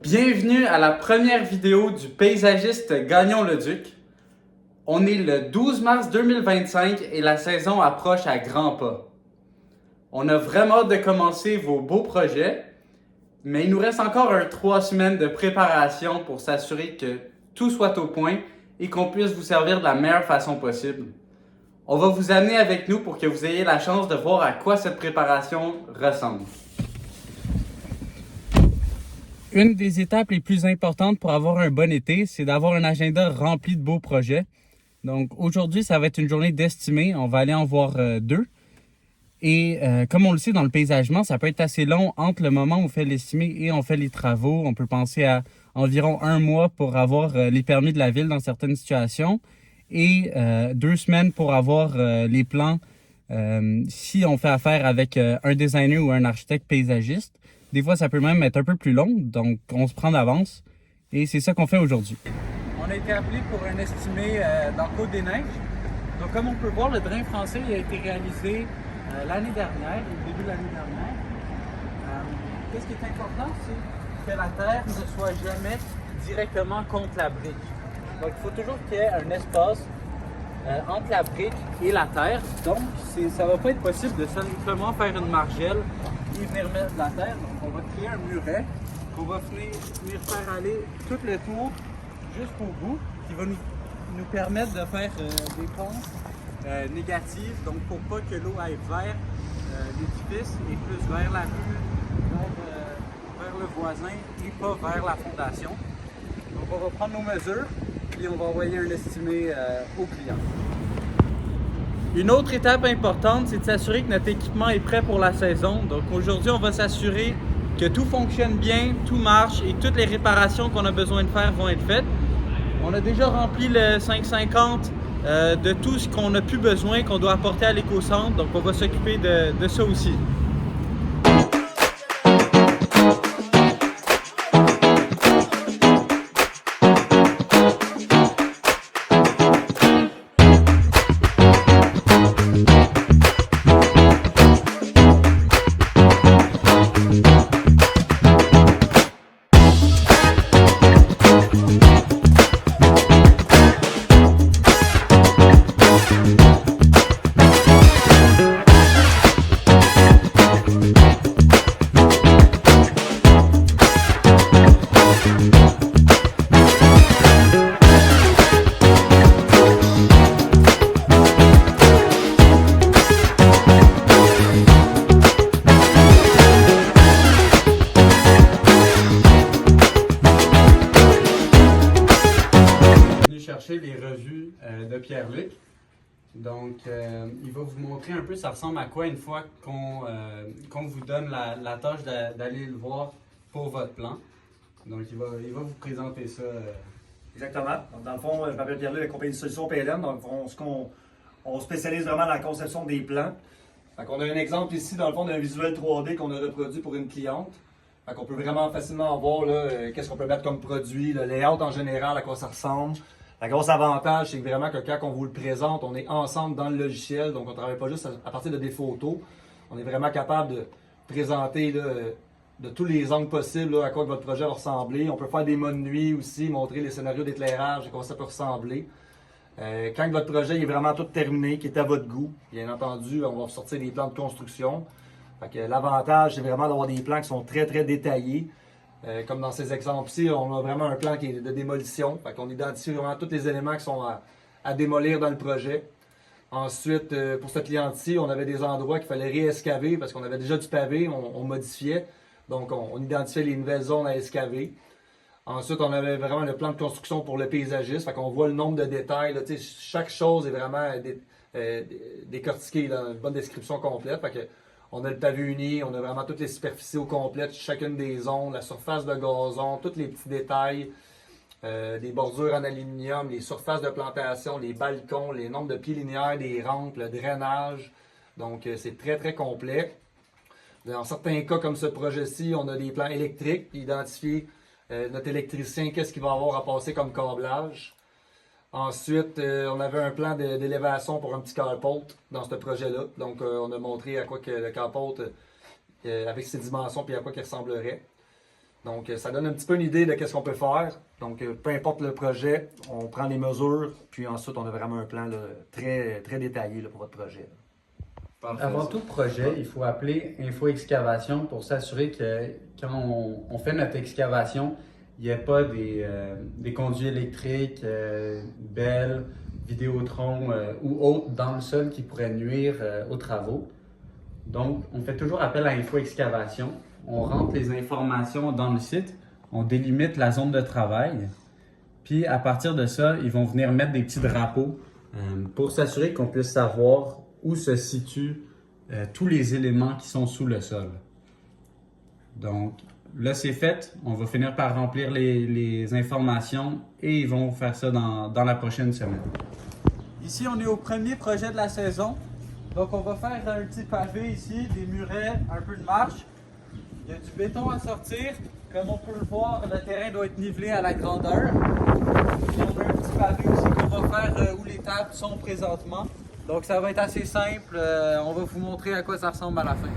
Bienvenue à la première vidéo du paysagiste Gagnon-le-Duc. On est le 12 mars 2025 et la saison approche à grands pas. On a vraiment hâte de commencer vos beaux projets, mais il nous reste encore 3 semaines de préparation pour s'assurer que tout soit au point et qu'on puisse vous servir de la meilleure façon possible. On va vous amener avec nous pour que vous ayez la chance de voir à quoi cette préparation ressemble. Une des étapes les plus importantes pour avoir un bon été, c'est d'avoir un agenda rempli de beaux projets. Donc aujourd'hui, ça va être une journée d'estimé. On va aller en voir 2. Et comme on le sait dans le paysagement, ça peut être assez long entre le moment où on fait l'estimé et on fait les travaux. On peut penser à environ 1 mois pour avoir les permis de la ville dans certaines situations et 2 semaines pour avoir les plans si on fait affaire avec un designer ou un architecte paysagiste. Des fois, ça peut même être un peu plus long, donc on se prend d'avance et c'est ça qu'on fait aujourd'hui. On a été appelé pour un estimé dans Côte-des-Neiges. Donc comme on peut voir, le drain français il a été réalisé l'année dernière, au début de l'année dernière. Qu'est-ce qui est important, c'est que la terre ne soit jamais directement contre la brique. Donc il faut toujours qu'il y ait un espace entre la brique et la terre. Donc ça ne va pas être possible de simplement faire une margelle et venir mettre de la terre. Donc on va créer un muret qu'on va venir faire aller tout le tour jusqu'au bout, qui va nous permettre de faire des pentes négatives, donc pour pas que l'eau aille vers l'édifice et plus vers la rue, vers le voisin et pas vers la fondation. Donc on va prendre nos mesures et on va envoyer un estimé au client. Une autre étape importante, c'est de s'assurer que notre équipement est prêt pour la saison. Donc aujourd'hui, on va s'assurer que tout fonctionne bien, tout marche et toutes les réparations qu'on a besoin de faire vont être faites. On a déjà rempli le 550 de tout ce qu'on n'a plus besoin, qu'on doit apporter à l'éco-centre. Donc on va s'occuper de ça aussi. Chercher les revues de Pierre-Luc. Donc, il va vous montrer un peu ça ressemble à quoi une fois qu'on vous donne la tâche d'aller le voir pour votre plan. Donc, il va vous présenter ça. Exactement. Donc, dans le fond, je m'appelle Pierre-Luc, la compagnie de solutions PLM. Donc, on spécialise vraiment dans la conception des plans. Donc, on a un exemple ici, dans le fond, d'un visuel 3D qu'on a reproduit pour une cliente. Donc, on peut vraiment facilement voir qu'est-ce qu'on peut mettre comme produit, le layout en général, à quoi ça ressemble. Le gros avantage, c'est que vraiment que quand on vous le présente, on est ensemble dans le logiciel, donc on ne travaille pas juste à partir de des photos. On est vraiment capable de présenter de tous les angles possibles à quoi votre projet va ressembler. On peut faire des modes nuit aussi, montrer les scénarios d'éclairage, à quoi ça peut ressembler. Quand votre projet est vraiment tout terminé, qui est à votre goût, bien entendu, on va sortir des plans de construction. L'avantage, c'est vraiment d'avoir des plans qui sont très, très détaillés. Comme dans ces exemples-ci, on a vraiment un plan qui est de démolition. On identifie vraiment tous les éléments qui sont à démolir dans le projet. Ensuite, pour ce client-ci, on avait des endroits qu'il fallait réescaver parce qu'on avait déjà du pavé, on modifiait. Donc, on identifiait les nouvelles zones à escaver. Ensuite, on avait vraiment le plan de construction pour le paysagiste. On voit le nombre de détails. Là, chaque chose est vraiment décortiquée dans une bonne description complète. On a le pavé uni, on a vraiment toutes les superficies au complet, chacune des zones, la surface de gazon, tous les petits détails, les bordures en aluminium, les surfaces de plantation, les balcons, les nombres de pieds linéaires des rampes, le drainage. Donc, c'est très, très complet. Dans certains cas, comme ce projet-ci, on a des plans électriques, identifier notre électricien, qu'est-ce qu'il va avoir à passer comme câblage. Ensuite, on avait un plan d'élévation pour un petit carport dans ce projet-là. Donc, on a montré à quoi que le carport, avec ses dimensions, puis à quoi il ressemblerait. Donc, ça donne un petit peu une idée de qu'est-ce qu'on peut faire. Donc, peu importe le projet, on prend les mesures, puis ensuite, on a vraiment un plan là, très, très détaillé là, pour votre projet. Parfait. Avant tout projet, il faut appeler Info Excavation pour s'assurer que quand on fait notre excavation, il n'y ait pas des conduits électriques, belles, Vidéotron ou autres dans le sol qui pourraient nuire aux travaux. Donc, on fait toujours appel à Info Excavation. On rentre les informations dans le site, on délimite la zone de travail, puis à partir de ça, ils vont venir mettre des petits drapeaux pour s'assurer qu'on puisse savoir où se situent tous les éléments qui sont sous le sol. Donc, là, c'est fait. On va finir par remplir les informations et ils vont faire ça dans la prochaine semaine. Ici, on est au premier projet de la saison. Donc, on va faire un petit pavé ici, des murets, un peu de marche. Il y a du béton à sortir. Comme on peut le voir, le terrain doit être nivelé à la grandeur. Puis on a un petit pavé aussi qu'on va faire où les tables sont présentement. Donc, ça va être assez simple. On va vous montrer à quoi ça ressemble à la fin.